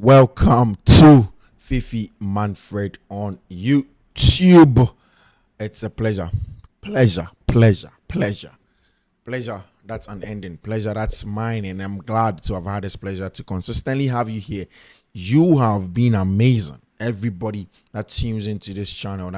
Welcome to Fiifi-Manfred on YouTube. It's a pleasure. Pleasure, that's unending. Pleasure, that's mine. And I'm glad to have had this pleasure to consistently have you here. You have been amazing. Everybody that tunes into this channel,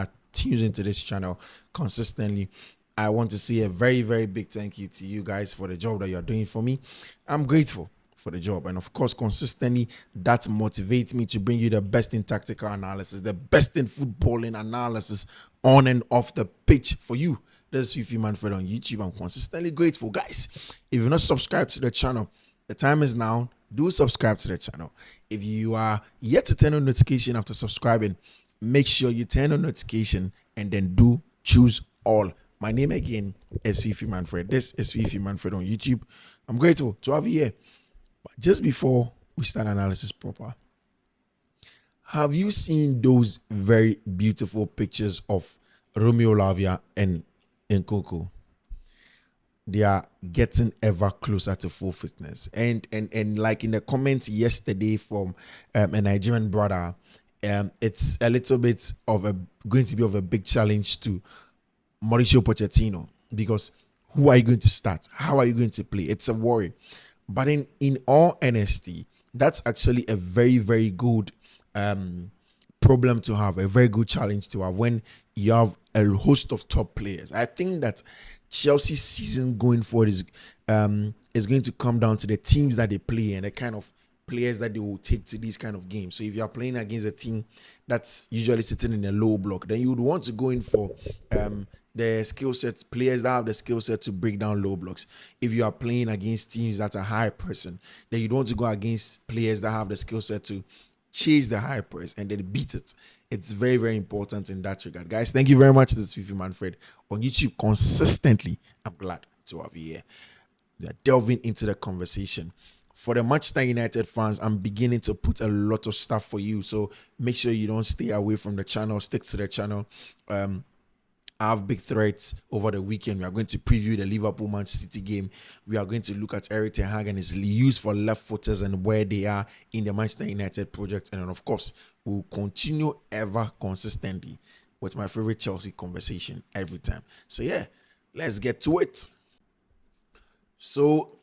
consistently. I want to say a very, very big thank you to you guys for the job that you're doing for me. I'm grateful for the job, and of course consistently that motivates me to bring you the best in tactical analysis, the best in footballing analysis on and off the pitch for you. This is Fiifi-Manfred on YouTube. I'm consistently grateful, guys. If you're not subscribed to the channel, the time is now. Do subscribe to the channel. If you are yet to turn on notification after subscribing, make sure you turn on notification and then do choose all. My name again is Fiifi-Manfred. This is Fiifi-Manfred on YouTube. I'm grateful to have you here. But just before we start analysis proper, have you seen those very beautiful pictures of Romelu Lavia and Nkunku? They are getting ever closer to full fitness. And like in the comments yesterday from a Nigerian brother, it's a little bit of going to be of a big challenge to Mauricio Pochettino, because who are you going to start? How are you going to play? It's a worry. But in all honesty, that's actually a very, very good problem to have, a very good challenge to have when you have a host of top players. I think that Chelsea's season going forward is going to come down to the teams that they play and the kind of players that they will take to these kind of games. So if you are playing against a team that's usually sitting in a low block, then you would want to go in for the skill set, players that have the skill set to break down low blocks. If you are playing against teams that are high pressing, then you'd want to go against players that have the skill set to chase the high press and then beat it. It's very, very important in that regard. Guys, thank you very much. This is Fiifi-Manfred on YouTube consistently. I'm glad to have you here. We are delving into the conversation. For the Manchester United fans, I'm beginning to put a lot of stuff for you. So make sure you don't stay away from the channel. Stick to the channel. I have big threats over the weekend. We are going to preview the Liverpool-Manchester City game. We are going to look at Erik ten Hag and his use for left-footers and where they are in the Manchester United project. And then, of course, we'll continue ever consistently with my favorite Chelsea conversation every time. So, yeah, let's get to it. So,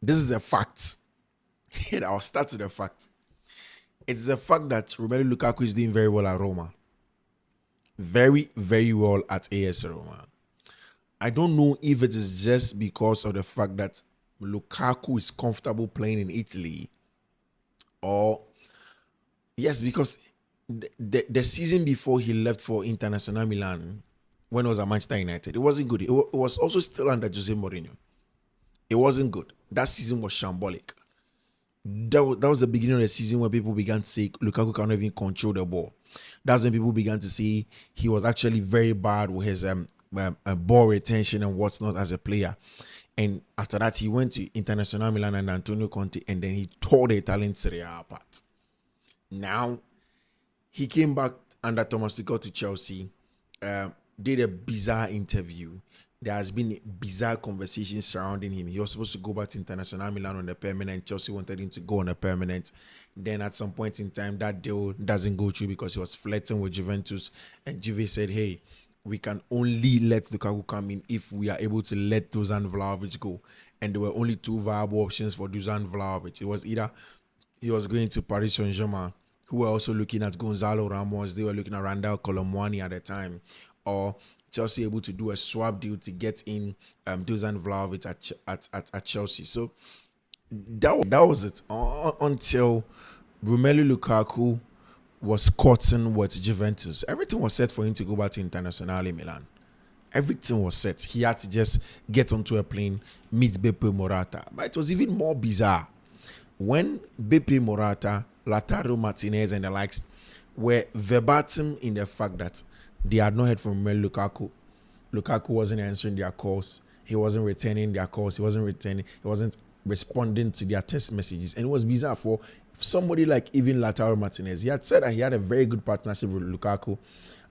this is a fact. I'll start with a fact. It's a fact that Romelu Lukaku is doing very well at Roma. Very, very well at AS Roma. I don't know if it is just because of the fact that Lukaku is comfortable playing in Italy, or yes, because the season before he left for Internazionale Milan, when it was at Manchester United, it wasn't good. It was also still under Jose Mourinho. It wasn't good. That season was shambolic. That was the beginning of the season where people began to say Lukaku cannot even control the ball. That's when people began to say he was actually very bad with his ball retention and what's not as a player. And after that, he went to Internazionale Milan and Antonio Conte, and then he tore the Italian Serie A apart. Now, he came back under Thomas Tuchel to Chelsea, did a bizarre interview. There has been bizarre conversations surrounding him. He was supposed to go back to Internazionale Milan on a permanent. Chelsea wanted him to go on a permanent. Then at some point in time, that deal doesn't go through because he was flirting with Juventus. And Juve said, hey, we can only let Lukaku come in if we are able to let Dusan Vlahovic go. And there were only two viable options for Dusan Vlahovic. It was either he was going to Paris Saint-Germain, who were also looking at Gonzalo Ramos. They were looking at Randall Colomwani at the time. Or Chelsea able to do a swap deal to get in Dusan Vlahovic at Chelsea. So that was it until Romelu Lukaku was courting with Juventus. Everything was set for him to go back to Internazionale Milan. Everything was set. He had to just get onto a plane, meet Beppe Morata. But it was even more bizarre when Beppe Morata, Lautaro Martinez, and the likes were verbatim in the fact that they had not heard from Romelu Lukaku. Lukaku wasn't answering their calls. He wasn't returning their calls. He wasn't responding to their text messages. And it was bizarre for somebody like even Lautaro Martinez. He had said that he had a very good partnership with Lukaku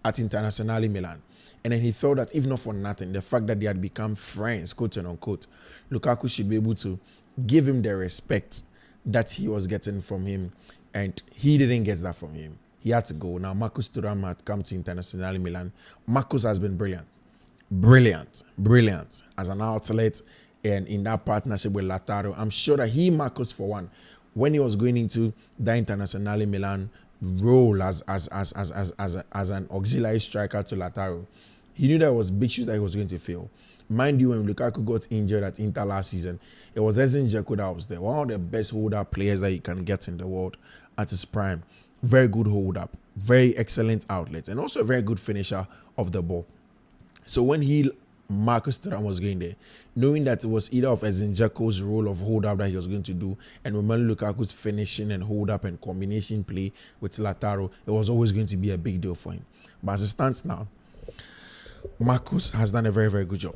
at Internazionale Milan. And then he felt that if not for nothing, the fact that they had become friends, quote and unquote, Lukaku should be able to give him the respect that he was getting from him and he didn't get that from him. He had to go. Now Marcus Thuram had come to Internazionale Milan. Marcus has been brilliant as an outlet and in that partnership with Lautaro. I'm sure that Marcus, for one, when he was going into the Internazionale Milan role as an auxiliary striker to Lautaro, he knew there was big shoes that he was going to fill. Mind you, when Lukaku got injured at Inter last season, it was Edin Dzeko that was there. One of the best hold-up players that you can get in the world at his prime. Very good hold-up, very excellent outlet, and also a very good finisher of the ball. So when Marcus Thuram was going there, knowing that it was either of Edin Dzeko's role of hold-up that he was going to do, and Romelu Lukaku's finishing and hold-up and combination play with Lautaro, it was always going to be a big deal for him. But as it stands now, Marcus has done a very, very good job.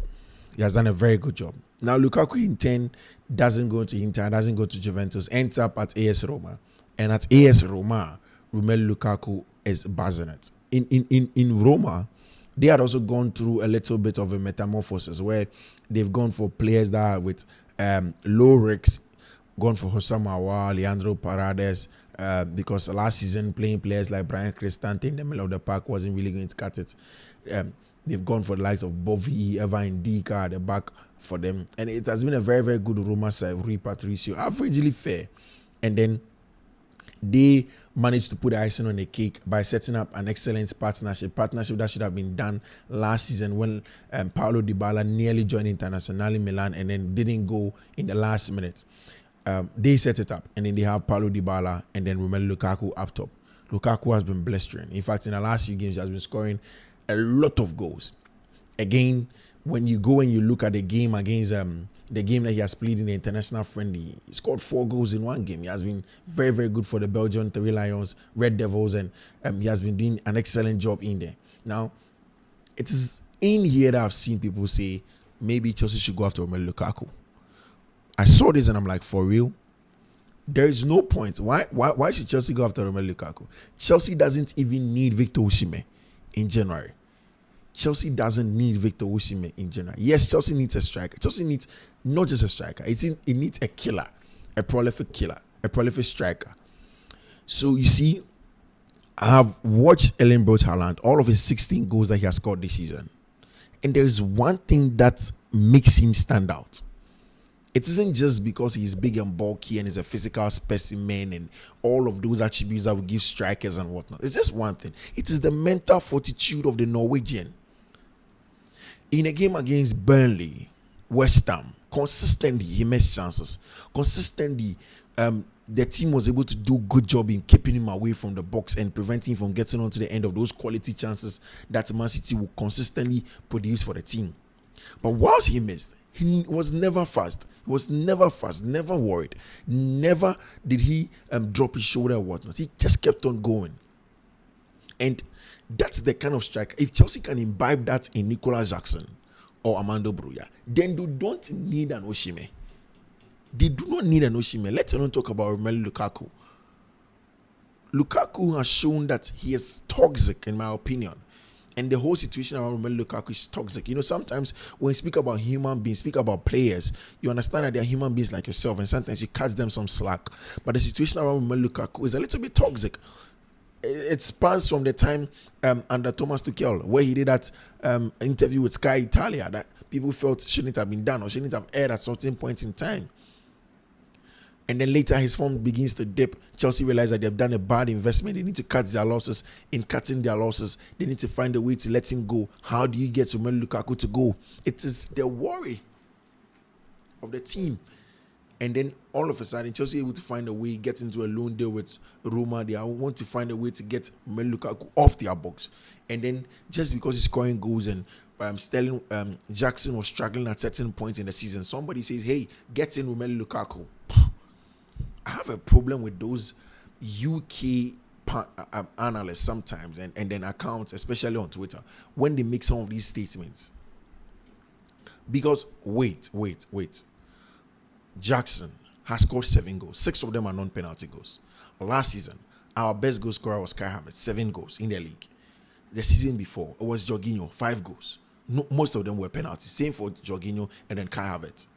He has done a very good job. Now, Lukaku in 10 doesn't go to Inter, doesn't go to Juventus, ends up at AS Roma. And at AS Roma, Romelu Lukaku is buzzing it. In Roma, they had also gone through a little bit of a metamorphosis where they've gone for players that are with low risks, gone for Hossam Aouar, Leandro Paredes, because last season playing players like Brian Cristante in the middle of the park wasn't really going to cut it. They've gone for the likes of Bovie, Evan Ndika at the back for them. And it has been a very, very good Roma side. Rui Patricio, averagely fair. And then they managed to put the icing on the cake by setting up an excellent partnership that should have been done last season when Paulo Dybala nearly joined Internazionale Milan and then didn't go in the last minute. They set it up, and then they have Paulo Dybala and then Romelu Lukaku up top. Lukaku has been blistering. In fact, in the last few games, he has been scoring a lot of goals. Again, when you go and you look at the game against the game that he has played in the international friendly, he scored 4 goals in one game. He has been very, very good for the Belgian Three Lions, Red Devils, and he has been doing an excellent job in there. Now, it is in here that I've seen people say maybe Chelsea should go after Romelu Lukaku. I saw this and I'm like, for real? There is no point. Why should Chelsea go after Romelu Lukaku? Chelsea doesn't even need Victor Osimhen in January. Chelsea doesn't need Victor Osimhen in January. Yes, Chelsea needs a striker. Chelsea needs not just a striker. It needs a killer, a prolific striker. So you see, I have watched Erling Braut Haaland, all of his 16 goals that he has scored this season. And there is one thing that makes him stand out. It isn't just because he's big and bulky and is a physical specimen and all of those attributes that we give strikers and whatnot. It's just one thing. It is the mental fortitude of the Norwegian. In a game against Burnley, West Ham, consistently he missed chances. Consistently, the team was able to do a good job in keeping him away from the box and preventing him from getting onto the end of those quality chances that Man City will consistently produce for the team. But whilst he missed, he was never fast. He was never fast, never worried. Never did he drop his shoulder or whatnot. He just kept on going. And that's the kind of striker. If Chelsea can imbibe that in Nicolas Jackson or Armando Broja, then they don't need an Osimhen. They do not need an Osimhen. Let's not talk about Romelu Lukaku. Lukaku has shown that he is toxic, in my opinion. And the whole situation around Romelu Lukaku is toxic. You know, sometimes when you speak about human beings, speak about players, you understand that they're human beings like yourself, and sometimes you cut them some slack. But the situation around Romelu Lukaku is a little bit toxic. It spans from the time under Thomas Tuchel, where he did that interview with Sky Italia that people felt shouldn't have been done or shouldn't have aired at certain points in time. And then later his form begins to dip. Chelsea realize that they've done a bad investment. They need to cut their losses. In cutting their losses, they need to find a way to let him go. How do you get Romelu Lukaku to go? It is the worry of the team. And then all of a sudden, Chelsea able to find a way, get into a loan deal with Roma. They want to find a way to get Romelu Lukaku off their box. And then just because he's scoring goals and Sterling Jackson was struggling at certain points in the season, somebody says, hey, get in Romelu Lukaku. I have a problem with those UK analysts sometimes and then accounts, especially on Twitter, when they make some of these statements. Because, wait. Jackson has scored 7 goals. 6 of them are non-penalty goals. Last season, our best goal scorer was Kai Havertz, 7 goals in the league. The season before, it was Jorginho, 5 goals. No, most of them were penalties. Same for Jorginho and then Kai Havertz.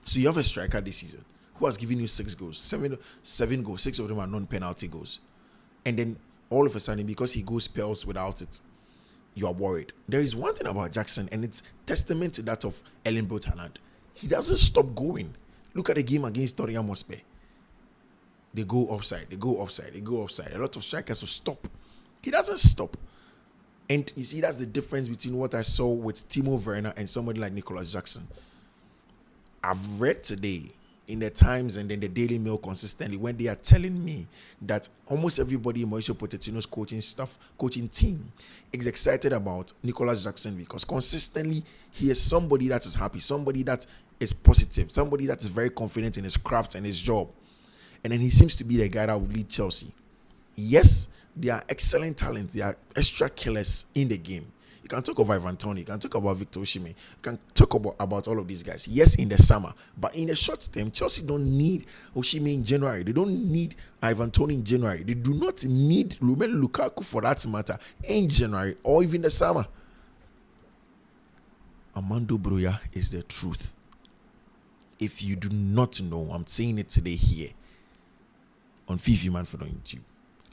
So you have a striker this season who has given you 6 goals, seven goals, 6 of them are non-penalty goals. And then all of a sudden, because he goes spells without it, you are worried. There is one thing about Jackson, and it's testament to that of Erling Braut Haaland. He doesn't stop going. Look at the game against Tottenham Hotspur. They go offside. A lot of strikers will stop. He doesn't stop. And you see, that's the difference between what I saw with Timo Werner and somebody like Nicholas Jackson. I've read today in the Times and then the Daily Mail consistently when they are telling me that almost everybody in Mauricio Pochettino's coaching team is excited about Nicholas Jackson because consistently he is somebody that is happy, somebody that is positive, somebody that is very confident in his craft and his job. And then he seems to be the guy that will lead Chelsea. Yes, they are excellent talents. They are extra killers in the game. You can talk about Ivan Toney. You can talk about Victor Osimhen. You can talk about all of these guys. Yes, in the summer. But in the short term, Chelsea don't need Osimhen in January. They don't need Ivan Toney in January. They do not need Romelu Lukaku for that matter in January or even the summer. Armando Broja is the truth. If you do not know, I'm saying it today here on Fiifi-Manfred on YouTube.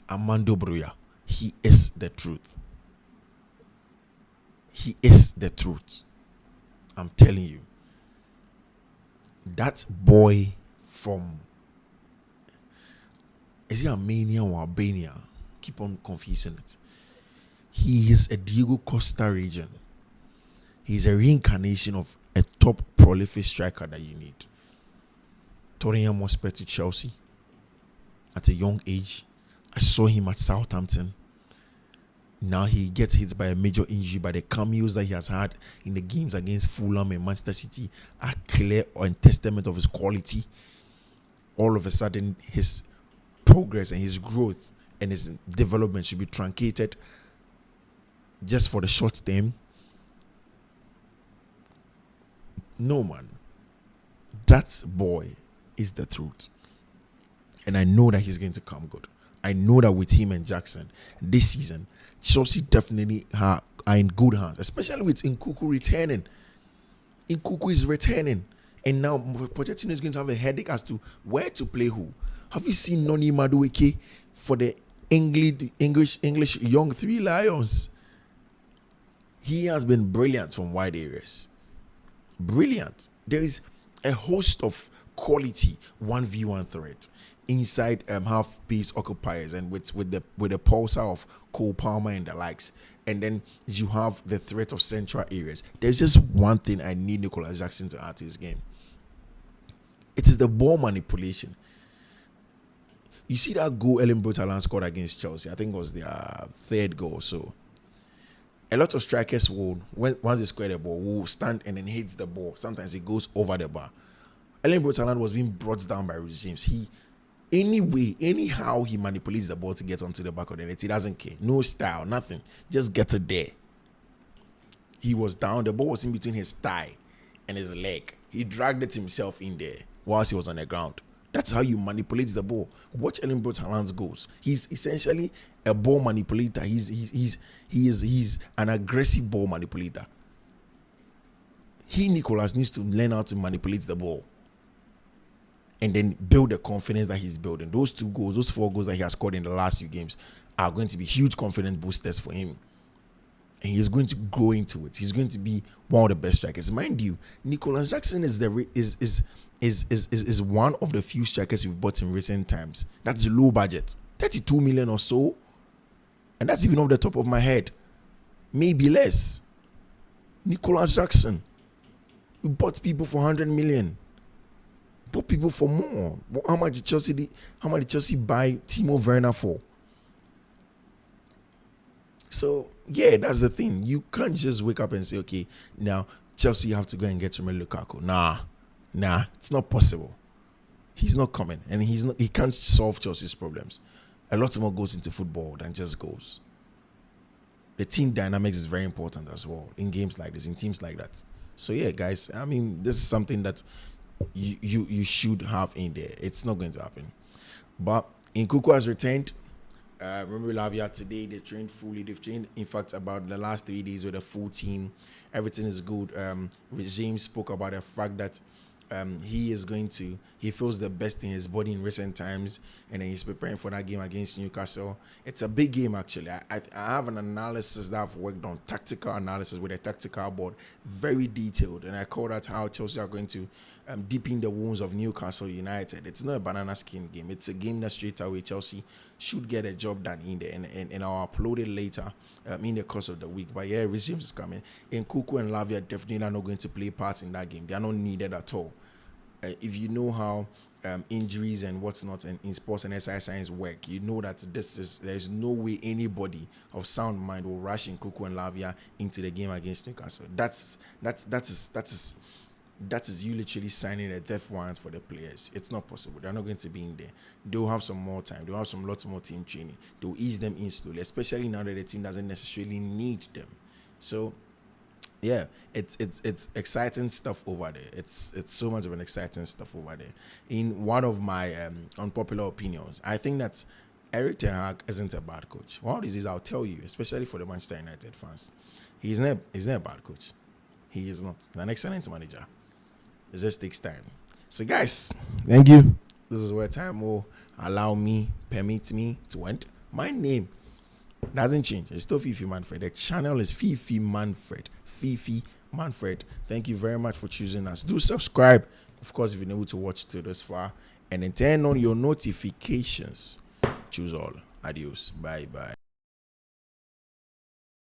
Armando Broja, he is the truth. He is the truth. I'm telling you. That boy from, is he Armenia or Albania? Keep on confusing it. He is a Diego Costa region. He's a reincarnation of a top prolific striker that you need. Tottenham Hotspur to Chelsea at a young age. I saw him at Southampton. Now he gets hit by a major injury, but the cameos that he has had in the games against Fulham and Manchester City are clear and testament of his quality. All of a sudden, his progress and his growth and his development should be truncated just for the short term. No, man. That boy is the truth. And I know that he's going to come good. I know that with him and Jackson this season, Chelsea definitely are in good hands, especially with Nkunku returning. Nkunku is returning. And now Pochettino is going to have a headache as to where to play who. Have you seen Noni Madueke for the English young Three Lions? He has been brilliant from wide areas. Brilliant. There is a host of quality 1v1 threat inside half pace occupiers and with the pulsar of Cole Palmer and the likes, and then you have the threat of central areas. There's just one thing I need Nicholas Jackson to add to his game. It is the ball manipulation. You see that goal Erling Braut Haaland scored against Chelsea, I think it was their third goal. So a lot of strikers will, once they square the ball, will stand and then hit the ball. Sometimes it goes over the bar. Erling Braut Haaland was being brought down by regimes. Anyhow, he manipulates the ball to get onto the back of the net. He doesn't care. No style, nothing. Just get it there. He was down. The ball was in between his thigh and his leg. He dragged it himself in there whilst he was on the ground. That's how you manipulate the ball. Watch Erling Braut Haaland's goals. He's essentially a ball manipulator. He's an aggressive ball manipulator. Nicholas, needs to learn how to manipulate the ball and then build the confidence that he's building. Those 2 goals, those 4 goals that he has scored in the last few games are going to be huge confidence boosters for him. And he's going to grow into it. He's going to be one of the best strikers. Mind you, Nicholas Jackson is one of the few strikers we've bought in recent times. That's low budget. 32 million or so. And that's even off the top of my head. Maybe less. Nicholas Jackson. We bought people for 100 million. Bought people for more. How much did Chelsea buy Timo Werner for? So, yeah, that's the thing. You can't just wake up and say, okay, now Chelsea have to go and get Romelu Lukaku. Nah, it's not possible. He's not coming, and he can't solve Chelsea's problems. A lot more goes into football than just goals. The team dynamics is very important as well in games like this, in teams like that. So yeah, guys, I mean, this is something that you should have in there. It's not going to happen. But Nkunku has returned. Remember Lavia today, they trained fully. They've trained, in fact, about the last 3 days with a full team. Everything is good. Regime spoke about the fact that he feels the best in his body in recent times, and then he's preparing for that game against Newcastle. It's a big game, actually. I have an analysis that I've worked on, tactical analysis with a tactical board, very detailed, and I call that how Chelsea are going to deepen the wounds of Newcastle United. It's not a banana skin game. It's a game that straight away Chelsea should get a job done in there, and I'll upload it later in the course of the week. But yeah, resumes is coming. Nkunku and Lavia definitely are not going to play parts in that game. They are not needed at all. If you know how injuries and what's not and in sports and SI science work, you know that there's no way anybody of sound mind will rush Nkunku and Lavia into the game against Newcastle. That is you literally signing a death warrant for the players. It's not possible. They're not going to be in there. They'll have some more time. They'll have lots more team training. They'll ease them in slowly, especially now that the team doesn't necessarily need them. So yeah, it's exciting stuff over there. It's so much of an exciting stuff over there. In one of my unpopular opinions, I think that Eric Ten Hag isn't a bad coach. One of these is, I'll tell you, especially for the Manchester United fans, he's not a bad coach. He is not. He's an excellent manager. It just takes time. So guys, thank you. This is where time will permit me to end. My name doesn't change. It's still Fiifi-Manfred. The channel is Fiifi-Manfred. Fiifi-Manfred. Thank you very much for choosing us. Do subscribe, of course, if you're able to watch till this far, and then turn on your notifications. Choose all. Adios. Bye.